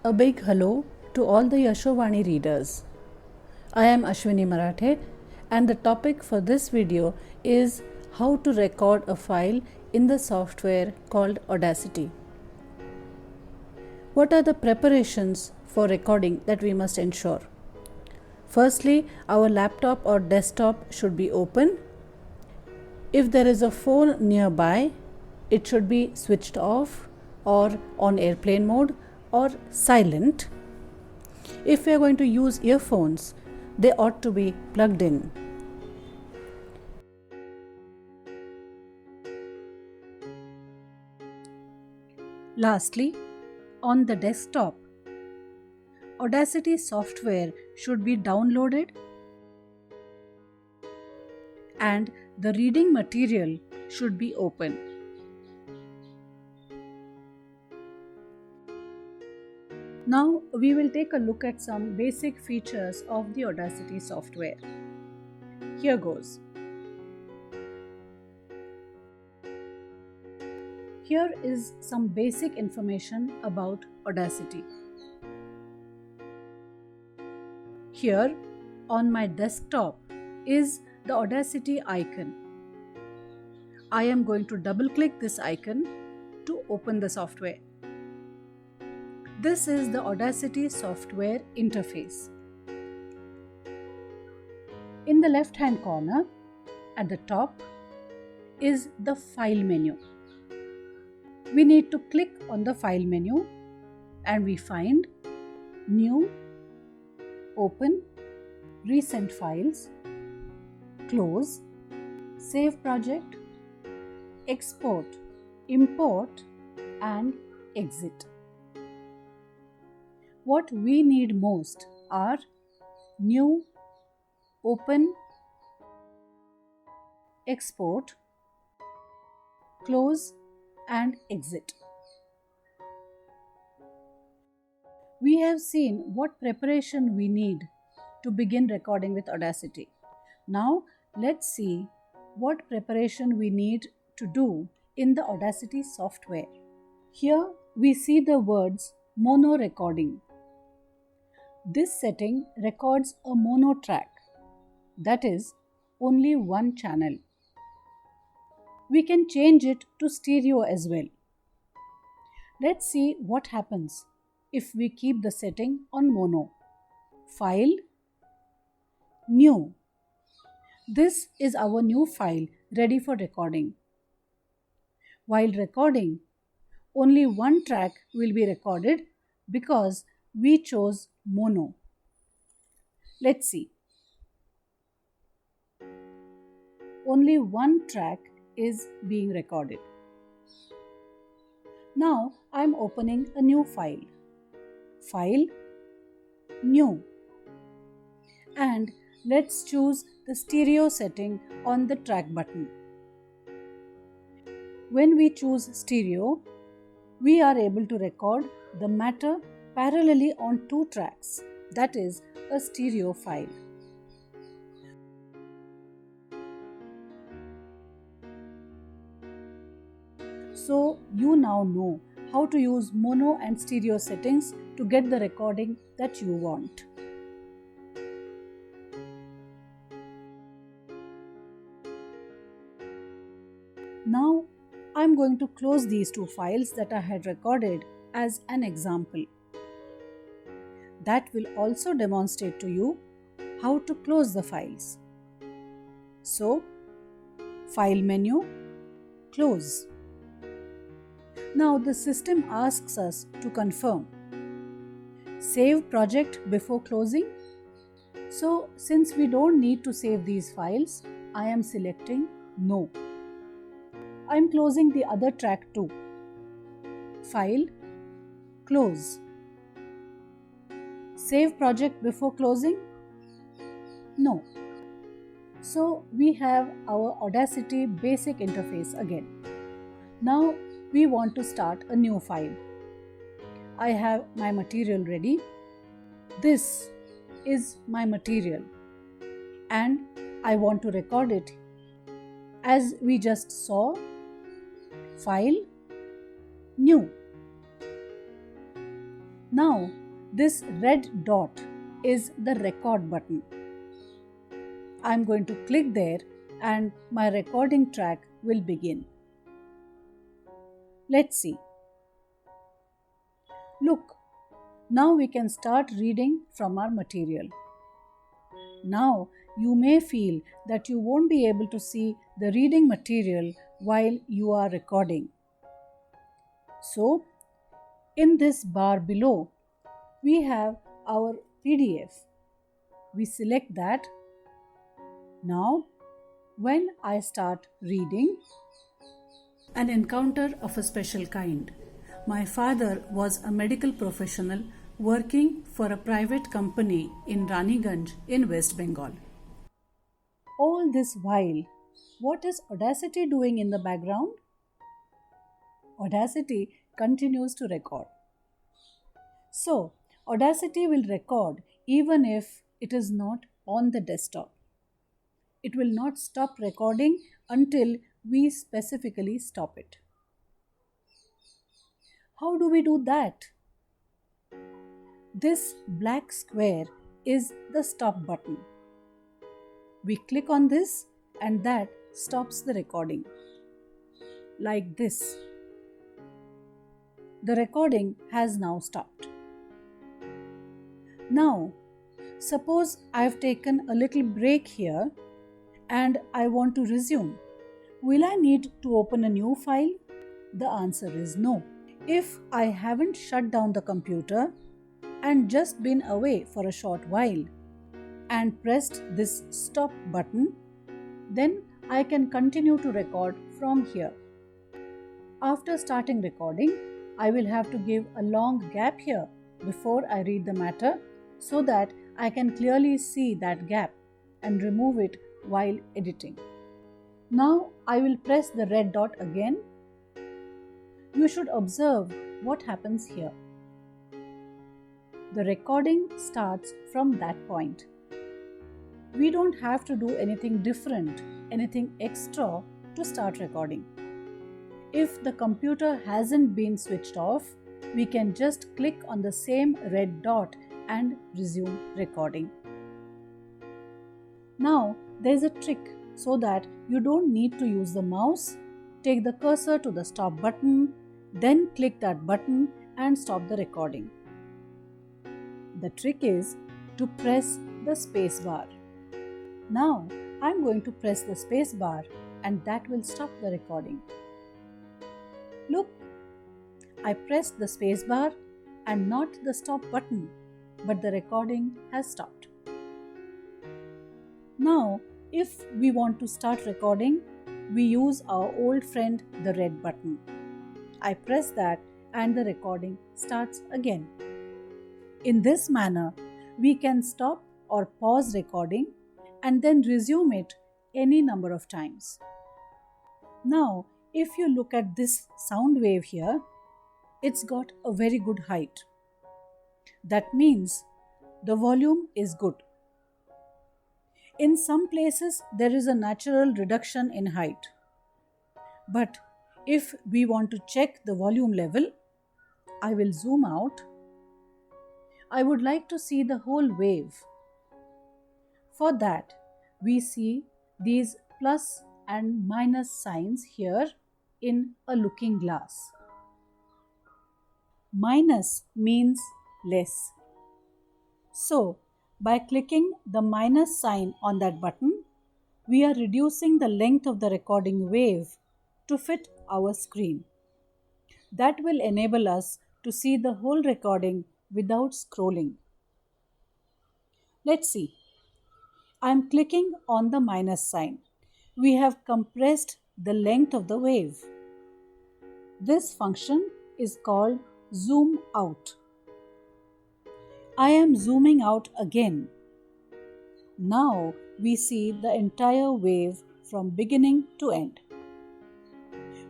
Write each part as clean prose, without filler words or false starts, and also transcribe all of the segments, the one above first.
A big hello to all the Yashovani readers. I am Ashwini Marathe and the topic for this video is how to record a file in the software called Audacity. What are the preparations for recording that we must ensure? Firstly, our laptop or desktop should be open. If there is a phone nearby, it should be switched off or on airplane mode or silent. If we are going to use earphones, they ought to be plugged in. Lastly, on the desktop, Audacity software should be downloaded and the reading material should be open. Now we will take a look at some basic features of the Audacity software. Here goes. Here is some basic information about Audacity. Here on my desktop is the Audacity icon. I am going to double click this icon to open the software. This is the Audacity software interface. In the left hand corner at the top is the file menu. We need to click on the file menu and we find New, Open, Recent Files, Close, Save Project, Export, Import and Exit. What we need most are New, Open, Export, Close and Exit. We have seen what preparation we need to begin recording with Audacity. Now let's see what preparation we need to do in the Audacity software. Here we see the words mono recording. This setting records a mono track, that is, only one channel. We can change it to stereo as well. Let's see what happens if we keep the setting on mono. File, New. This is our new file ready for recording. While recording, only one track will be recorded because we chose mono. Let's see. Only one track is being recorded. Now I am opening a new file. File, New. And let's choose the stereo setting on the track button. When we choose stereo, we are able to record the matter parallelly on two tracks, that is, a stereo file. So you now know how to use mono and stereo settings to get the recording that you want. Now I am going to close these two files that I had recorded as an example. That will also demonstrate to you how to close the files. So, File menu, Close. Now the system asks us to confirm. Save project before closing. So since we don't need to save these files, I am selecting No. I am closing the other track too. File, Close. Save project before closing? No. So we have our Audacity basic interface again. Now we want to start a new file. I have my material ready. This is my material and I want to record it. As we just saw, File, New. Now, this red dot is the record button. I'm going to click there and my recording track will begin. Let's see. Look, now we can start reading from our material. Now, you may feel that you won't be able to see the reading material while you are recording. So, in this bar below, we have our PDF. We select that. Now, when I start reading, an encounter of a special kind. My father was a medical professional working for a private company in Raniganj in West Bengal. All this while, what is Audacity doing in the background? Audacity continues to record. So, Audacity will record even if it is not on the desktop. It will not stop recording until we specifically stop it. How do we do that? This black square is the stop button. We click on this and that stops the recording. Like this. The recording has now stopped. Now, suppose I have taken a little break here and I want to resume. Will I need to open a new file? The answer is no. If I haven't shut down the computer and just been away for a short while and pressed this stop button, then I can continue to record from here. After starting recording, I will have to give a long gap here before I read the matter so that I can clearly see that gap and remove it while editing. Now I will press the red dot again. You should observe what happens here. The recording starts from that point. We don't have to do anything different, anything extra to start recording. If the computer hasn't been switched off, we can just click on the same red dot and resume recording. Now, there's a trick so that you don't need to use the mouse. Take the cursor to the stop button, then click that button and stop the recording. The trick is to press the space bar. Now, I'm going to press the space bar and that will stop the recording. Look, I pressed the space bar and not the stop button, but the recording has stopped. Now, if we want to start recording, we use our old friend the red button. I press that and the recording starts again. In this manner, we can stop or pause recording and then resume it any number of times. Now, if you look at this sound wave here, it's got a very good height. That means the volume is good. In some places, there is a natural reduction in height. But if we want to check the volume level, I will zoom out. I would like to see the whole wave. For that, we see these plus and minus signs here in a looking glass. Minus means less. So, by clicking the minus sign on that button, we are reducing the length of the recording wave to fit our screen. That will enable us to see the whole recording without scrolling. Let's see. I am clicking on the minus sign. We have compressed the length of the wave. This function is called zoom out. I am zooming out again. Now we see the entire wave from beginning to end.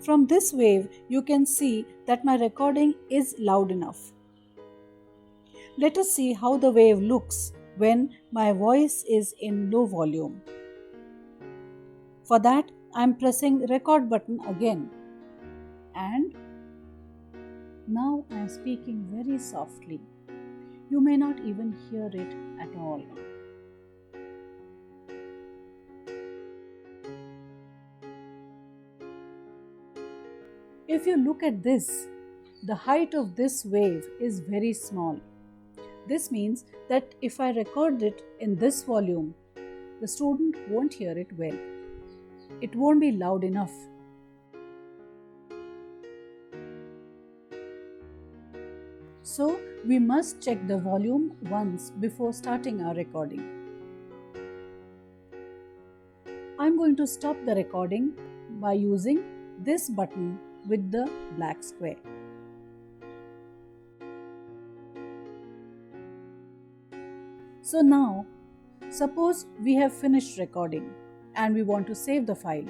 From this wave, you can see that my recording is loud enough. Let us see how the wave looks when my voice is in low volume. For that, I am pressing record button again. And now I am speaking very softly You may not even hear it at all. If you look at this, the height of this wave is very small. This means that if I record it in this volume, the student won't hear it well. It won't be loud enough. So we must check the volume once before starting our recording. I'm going to stop the recording by using this button with the black square. So now, suppose we have finished recording and we want to save the file.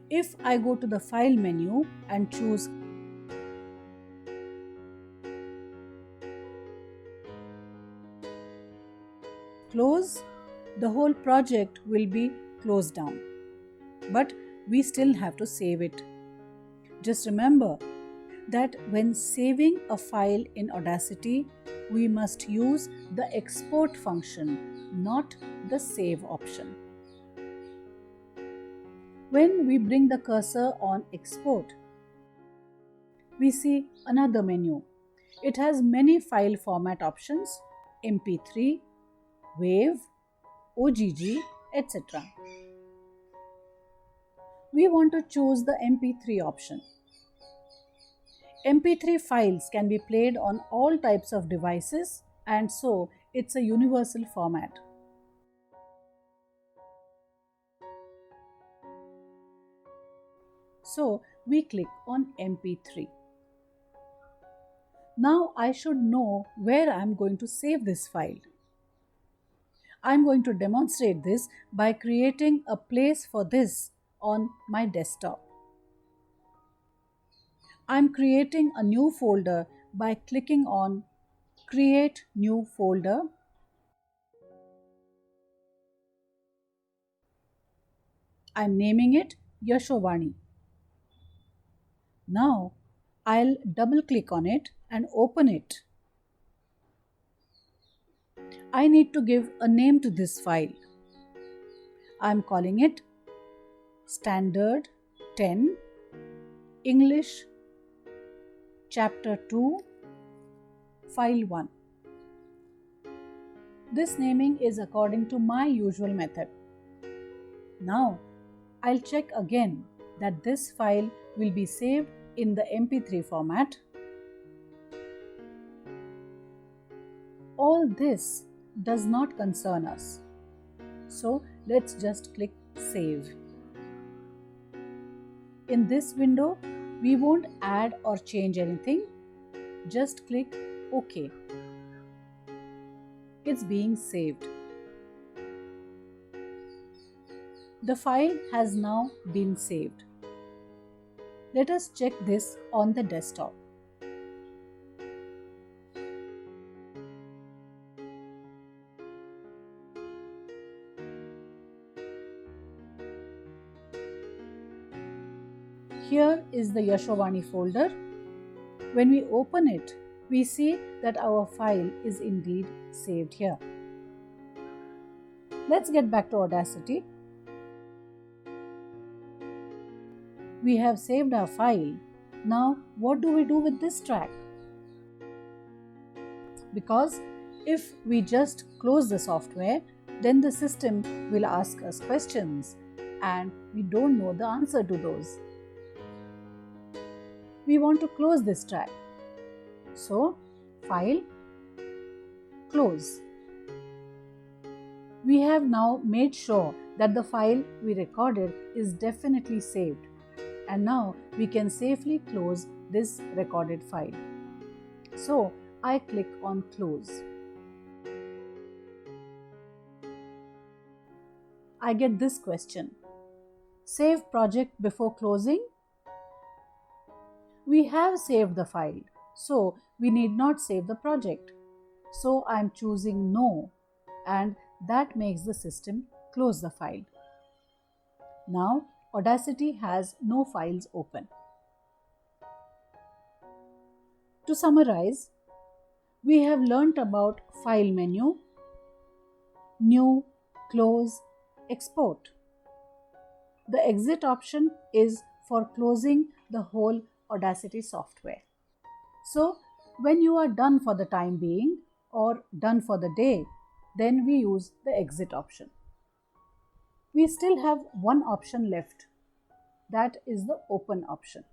If I go to the File menu and choose Close, the whole project will be closed down. But we still have to save it. Just remember that when saving a file in Audacity, we must use the export function, not the save option. When we bring the cursor on export, we see another menu. It has many file format options: MP3, WAV, OGG, etc. We want to choose the MP3 option. MP3 files can be played on all types of devices, and so it's a universal format. So we click on MP3. Now I should know where I'm going to save this file. I'm going to demonstrate this by creating a place for this on my desktop. I'm creating a new folder by clicking on Create New Folder. I'm naming it Yashovani. Now I'll double click on it and open it. I need to give a name to this file. I'm calling it Standard 10 English Chapter 2 File 1. This naming is according to my usual method. Now I'll check again that this file will be saved in the MP3 format. All this does not concern us. So let's just click Save. In this window, we won't add or change anything. Just click OK. It's being saved. The file has now been saved. Let us check this on the desktop. Here is the Yashovani folder. When we open it, we see that our file is indeed saved here. Let's get back to Audacity. We have saved our file. Now, what do we do with this track? Because if we just close the software, then the system will ask us questions and we don't know the answer to those. We want to close this track. So, File, Close. We have now made sure that the file we recorded is definitely saved, and now we can safely close this recorded file. So, I click on Close. I get this question: Save project before closing? We have saved the file, so we need not save the project. So I am choosing No, and that makes the system close the file. Now Audacity has no files open. To summarize, We have learnt about File menu, New, Close, Export. The exit option is for closing the whole Audacity software. So, when you are done for the time being or done for the day, then we use the exit option. We still have one option left, that is the open option.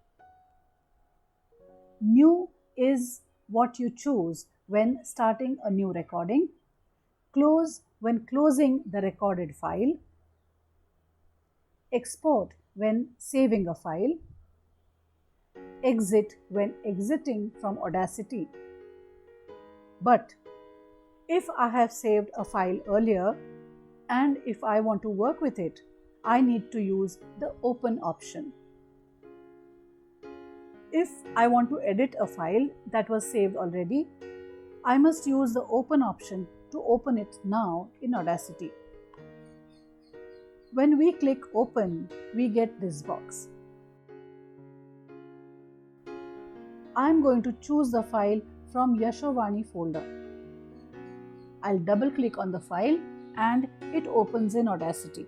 New is what you choose when starting a new recording, close when closing the recorded file, export when saving a file, exit when exiting from Audacity. But if I have saved a file earlier and if I want to work with it, I need to use the open option. If I want to edit a file that was saved already, I must use the open option to open it now in Audacity. When we click open, we get this box. I am going to choose the file from Yashovani folder. I'll double click on the file and it opens in Audacity.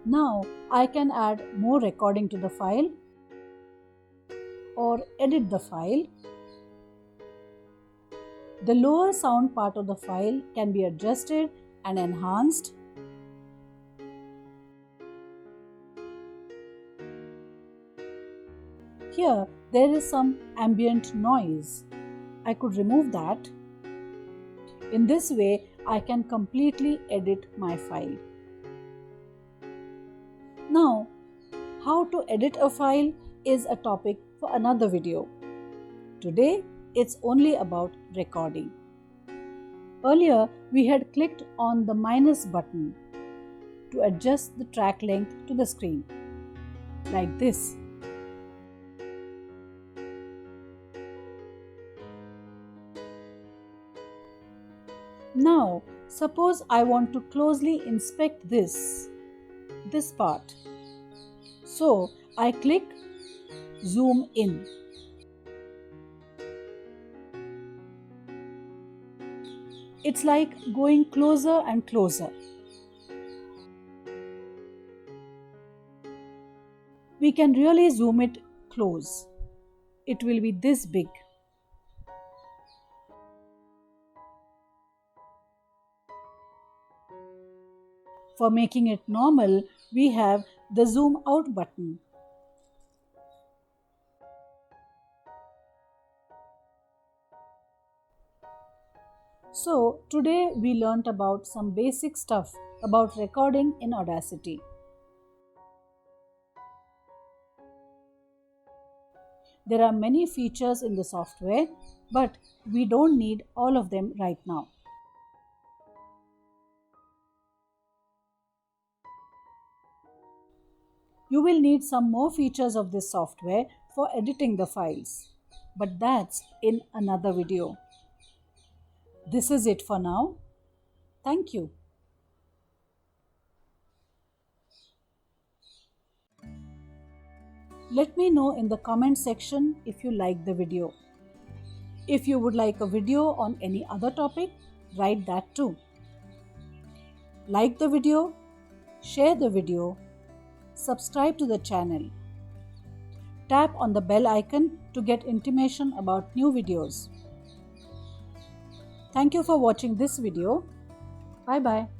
Now I can add more recording to the file or edit the file. The lower sound part of the file can be adjusted and enhanced. Here there is some ambient noise. I could remove that. In this way, I can completely edit my file. Now, how to edit a file is a topic for another video. Today, it's only about recording. Earlier, we had clicked on the minus button to adjust the track length to the screen, like this. Now, suppose I want to closely inspect this part. So, I click Zoom in. It's like going closer and closer. We can really zoom it close. It will be this big. For making it normal, we have the zoom out button. So today we learnt about some basic stuff about recording in Audacity. There are many features in the software, but we don't need all of them right now. You will need some more features of this software for editing the files, but that's in another video. This is it for now. Thank you. Let me know in the comment section if you liked the video. If you would like a video on any other topic, write that too. Like the video, share the video, subscribe to the channel. Tap on the bell icon to get intimation about new videos. Thank you for watching this video. Bye bye.